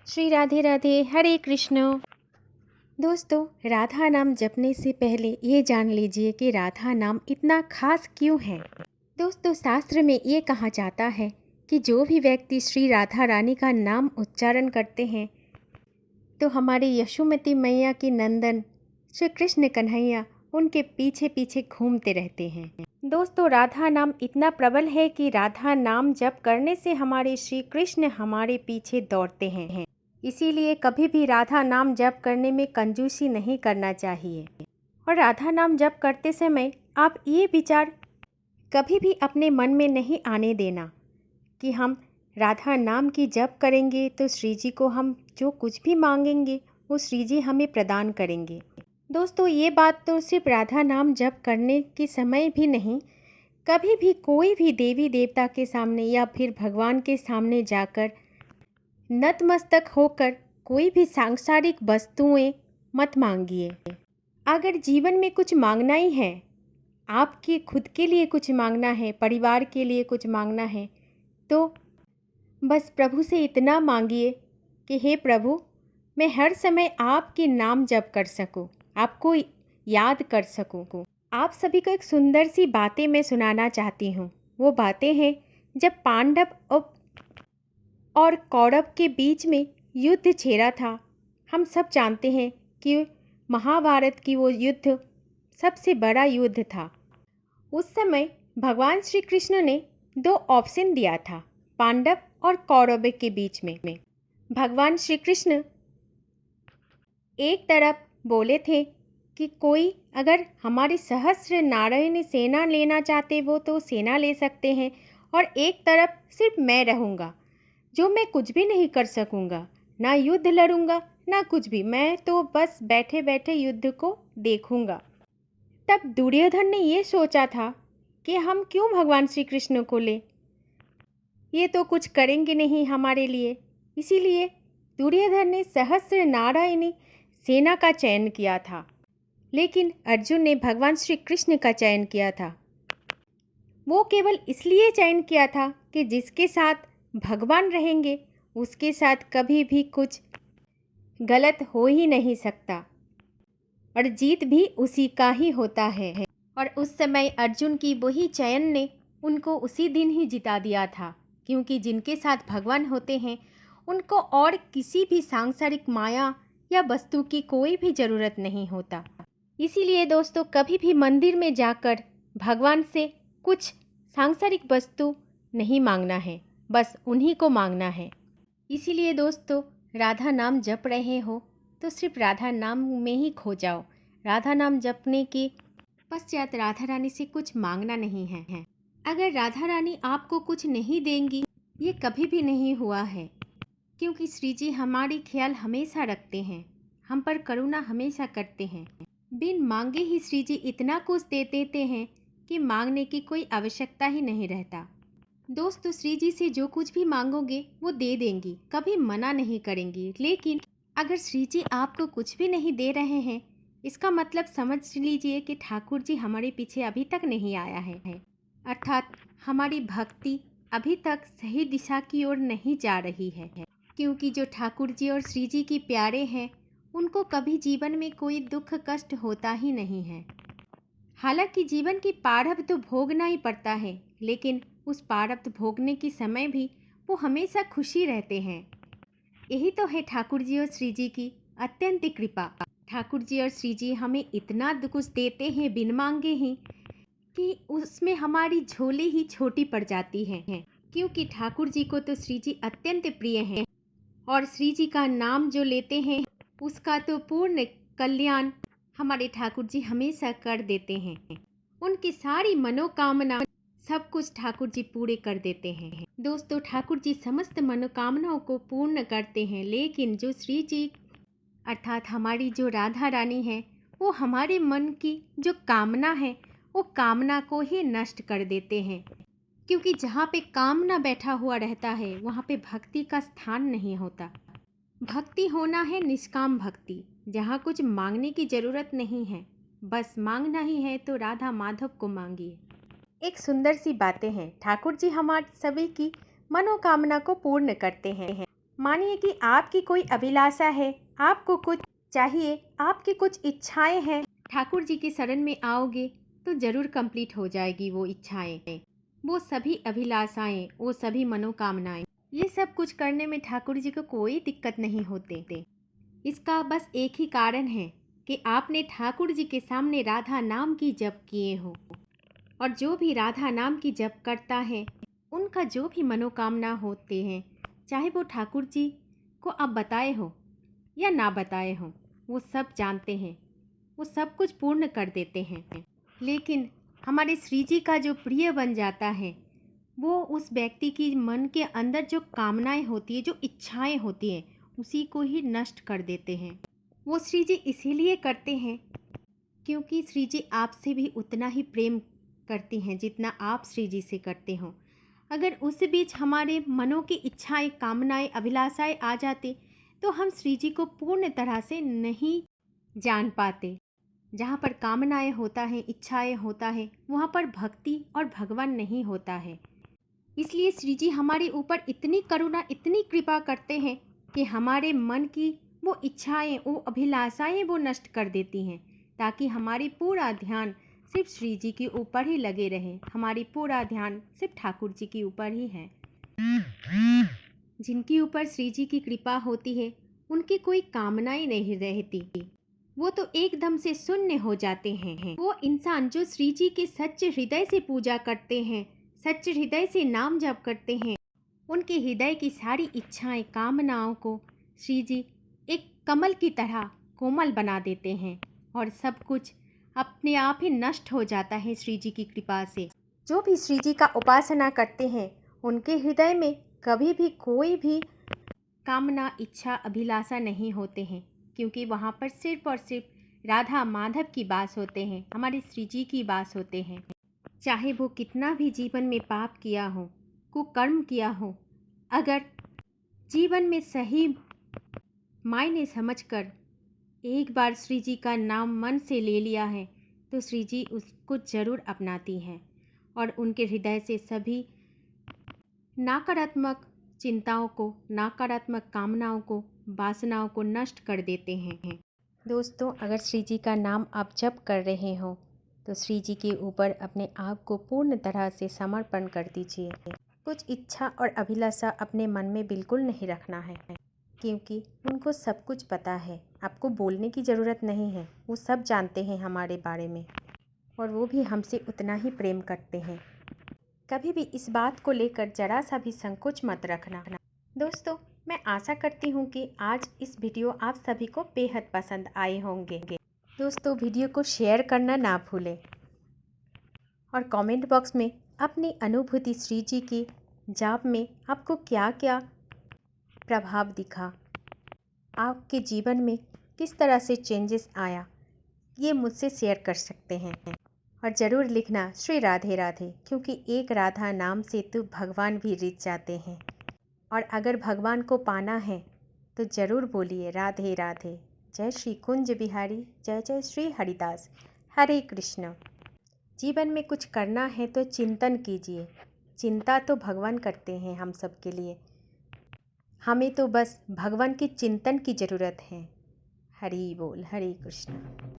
श्री राधे राधे, हरे कृष्ण। दोस्तों, राधा नाम जपने से पहले ये जान लीजिए कि राधा नाम इतना खास क्यों है। दोस्तों, शास्त्र में ये कहा जाता है कि जो भी व्यक्ति श्री राधा रानी का नाम उच्चारण करते हैं तो हमारी यशोमती मैया की नंदन श्री कृष्ण कन्हैया उनके पीछे पीछे घूमते रहते हैं। दोस्तों, राधा नाम इतना प्रबल है कि राधा नाम जप करने से हमारे श्री कृष्ण हमारे पीछे दौड़ते हैं। इसीलिए कभी भी राधा नाम जप करने में कंजूसी नहीं करना चाहिए। और राधा नाम जप करते समय आप ये विचार कभी भी अपने मन में नहीं आने देना कि हम राधा नाम की जप करेंगे तो श्री जी को हम जो कुछ भी मांगेंगे वो श्री जी हमें प्रदान करेंगे। दोस्तों, ये बात तो सिर्फ राधा नाम जप करने के समय भी नहीं, कभी भी कोई भी देवी देवता के सामने या फिर भगवान के सामने जाकर नतमस्तक होकर कोई भी सांसारिक वस्तुएं मत मांगिए। अगर जीवन में कुछ मांगना ही है, आपके खुद के लिए कुछ मांगना है, परिवार के लिए कुछ मांगना है, तो बस प्रभु से इतना मांगिए कि हे प्रभु, मैं हर समय आपके नाम जप कर सकूं, आपको याद कर सकूं। आप सभी को एक सुंदर सी बातें मैं सुनाना चाहती हूँ। वो बातें हैं जब पांडव और कौरव के बीच में युद्ध छेड़ा था। हम सब जानते हैं कि महाभारत की वो युद्ध सबसे बड़ा युद्ध था। उस समय भगवान श्री कृष्ण ने दो ऑप्शन दिया था पांडव और कौरव के बीच में। भगवान श्री कृष्ण एक तरफ बोले थे कि कोई अगर हमारी सहस्र नारायणी सेना लेना चाहते वो तो सेना ले सकते हैं, और एक तरफ सिर्फ मैं रहूँगा जो मैं कुछ भी नहीं कर सकूँगा, ना युद्ध लड़ूंगा ना कुछ भी, मैं तो बस बैठे बैठे युद्ध को देखूँगा। तब दुर्योधन ने ये सोचा था कि हम क्यों भगवान श्री कृष्ण को ले, ये तो कुछ करेंगे नहीं हमारे लिए। इसीलिए दुर्योधन ने सहस्र नारायणी सेना का चयन किया था, लेकिन अर्जुन ने भगवान श्री कृष्ण का चयन किया था। वो केवल इसलिए चयन किया था कि जिसके साथ भगवान रहेंगे उसके साथ कभी भी कुछ गलत हो ही नहीं सकता, और जीत भी उसी का ही होता है। और उस समय अर्जुन की वही चयन ने उनको उसी दिन ही जिता दिया था, क्योंकि जिनके साथ भगवान होते हैं उनको और किसी भी सांसारिक माया या वस्तु की कोई भी ज़रूरत नहीं होता। इसीलिए दोस्तों, कभी भी मंदिर में जाकर भगवान से कुछ सांसारिक वस्तु नहीं मांगना है, बस उन्हीं को मांगना है। इसीलिए दोस्तों, राधा नाम जप रहे हो तो सिर्फ राधा नाम में ही खो जाओ। राधा नाम जपने के पश्चात राधा रानी से कुछ मांगना नहीं है। अगर राधा रानी आपको कुछ नहीं देंगी, ये कभी भी नहीं हुआ है, क्योंकि श्री जी हमारी ख्याल हमेशा रखते हैं, हम पर करुणा हमेशा करते हैं। बिन मांगे ही श्री जी इतना कुछ दे देते हैं कि मांगने की कोई आवश्यकता ही नहीं रहता। दोस्तों, श्री जी से जो कुछ भी मांगोगे वो दे देंगी, कभी मना नहीं करेंगी। लेकिन अगर श्री जी आपको कुछ भी नहीं दे रहे हैं, इसका मतलब समझ लीजिए कि ठाकुर जी हमारे पीछे अभी तक नहीं आया है, अर्थात हमारी भक्ति अभी तक सही दिशा की ओर नहीं जा रही है। क्योंकि जो ठाकुर जी और श्री जी की प्यारे हैं उनको कभी जीवन में कोई दुख कष्ट होता ही नहीं है। हालांकि जीवन की प्रारब्ध तो भोगना ही पड़ता है, लेकिन उस प्रारब्ध भोगने के समय भी वो हमेशा खुशी रहते हैं। यही तो है ठाकुर जी और श्री जी की अत्यंत कृपा। ठाकुर जी और श्री जी हमें इतना कुछ देते हैं बिन मांगे ही कि उसमें हमारी झोली ही छोटी पड़ जाती है। क्योंकि ठाकुर जी को तो श्री जी अत्यंत प्रिय हैं, और श्री जी का नाम जो लेते हैं उसका तो पूर्ण कल्याण हमारे ठाकुर जी हमेशा कर देते हैं। उनकी सारी मनोकामना सब कुछ ठाकुर जी पूरे कर देते हैं। दोस्तों, ठाकुर जी समस्त मनोकामनाओं को पूर्ण करते हैं, लेकिन जो श्री जी अर्थात हमारी जो राधा रानी है वो हमारे मन की जो कामना है वो कामना को ही नष्ट कर देते हैं। क्योंकि जहाँ पे कामना बैठा हुआ रहता है वहाँ पे भक्ति का स्थान नहीं होता। भक्ति होना है निष्काम भक्ति, जहाँ कुछ मांगने की ज़रूरत नहीं है, बस मांगना ही है तो राधा माधव को मांगिए। एक सुंदर सी बातें हैं, ठाकुर जी हमारे सभी की मनोकामना को पूर्ण करते हैं। मानिए कि आपकी कोई अभिलाषा है, आपको कुछ चाहिए, आपकी कुछ इच्छाएं हैं, ठाकुर जी के शरण में आओगे तो ज़रूर कंप्लीट हो जाएगी वो इच्छाएं, वो सभी अभिलाषाएं, वो सभी मनोकामनाएं। ये सब कुछ करने में ठाकुर जी को कोई दिक्कत नहीं होते। इसका बस एक ही कारण है कि आपने ठाकुर जी के सामने राधा नाम की जप किए हो। और जो भी राधा नाम की जप करता है, उनका जो भी मनोकामना होते हैं, चाहे वो ठाकुर जी को आप बताए हो या ना बताए हो, वो सब जानते हैं, वो सब कुछ पूर्ण कर देते हैं। लेकिन हमारे श्री जी का जो प्रिय बन जाता है, वो उस व्यक्ति की मन के अंदर जो कामनाएं होती है, जो इच्छाएं होती हैं, उसी को ही नष्ट कर देते हैं। वो श्री जी इसीलिए करते हैं क्योंकि श्री जी आपसे भी उतना ही प्रेम करती हैं जितना आप श्री जी से करते हो। अगर उस बीच हमारे मनों की इच्छाएं, कामनाएं, अभिलाषाएं आ जाती तो हम श्री जी को पूर्ण तरह से नहीं जान पाते। जहाँ पर कामनाएं होता है, इच्छाएं होता है, वहाँ पर भक्ति और भगवान नहीं होता है। इसलिए श्री जी हमारे ऊपर इतनी करुणा, इतनी कृपा करते हैं कि हमारे मन की वो इच्छाएं, वो अभिलाषाएं वो नष्ट कर देती हैं, ताकि हमारी पूरा ध्यान सिर्फ श्री जी के ऊपर ही लगे रहे। हमारी पूरा ध्यान सिर्फ ठाकुर जी के ऊपर ही है। जिनके ऊपर श्री जी की कृपा होती है, उनकी कोई कामनाएं नहीं रहती, वो तो एकदम से शून्य हो जाते हैं। वो इंसान जो श्री जी के सच्चे हृदय से पूजा करते हैं, सच्चे हृदय से नाम जप करते हैं, उनके हृदय की सारी इच्छाएं, कामनाओं को श्री जी एक कमल की तरह कोमल बना देते हैं और सब कुछ अपने आप ही नष्ट हो जाता है श्री जी की कृपा से। जो भी श्री जी का उपासना करते हैं, उनके हृदय में कभी भी कोई भी कामना, इच्छा, अभिलाषा नहीं होते हैं, क्योंकि वहाँ पर सिर्फ और सिर्फ राधा माधव की बास होते हैं, हमारे श्री जी की बास होते हैं। चाहे वो कितना भी जीवन में पाप किया हो, कुकर्म किया हो, अगर जीवन में सही मायने समझकर एक बार श्री जी का नाम मन से ले लिया है, तो श्री जी उसको ज़रूर अपनाती हैं और उनके हृदय से सभी नकारात्मक चिंताओं को, नकारात्मक कामनाओं को, वासनाओं को नष्ट कर देते हैं। दोस्तों, अगर श्री जी का नाम आप जप कर रहे हो तो श्री जी के ऊपर अपने आप को पूर्ण तरह से समर्पण कर दीजिए। कुछ इच्छा और अभिलाषा अपने मन में बिल्कुल नहीं रखना है, क्योंकि उनको सब कुछ पता है। आपको बोलने की ज़रूरत नहीं है, वो सब जानते हैं हमारे बारे में और वो भी हमसे उतना ही प्रेम करते हैं। कभी भी इस बात को लेकर ज़रा सा भी संकोच मत रखना। दोस्तों, मैं आशा करती हूँ कि आज इस वीडियो आप सभी को बेहद पसंद आए होंगे। दोस्तों, वीडियो को शेयर करना ना भूलें और कमेंट बॉक्स में अपनी अनुभूति श्री जी की जाप में आपको क्या क्या प्रभाव दिखा, आपके जीवन में किस तरह से चेंजेस आया, ये मुझसे शेयर कर सकते हैं। और ज़रूर लिखना श्री राधे राधे, क्योंकि एक राधा नाम से तो भगवान भी रिझ जाते हैं। और अगर भगवान को पाना है तो ज़रूर बोलिए राधे राधे। जय श्री कुंज बिहारी, जय जय श्री हरिदास। हरे कृष्ण। जीवन में कुछ करना है तो चिंतन कीजिए। चिंता तो भगवान करते हैं हम सब के लिए, हमें तो बस भगवान के चिंतन की ज़रूरत है। हरि बोल, हरे कृष्ण।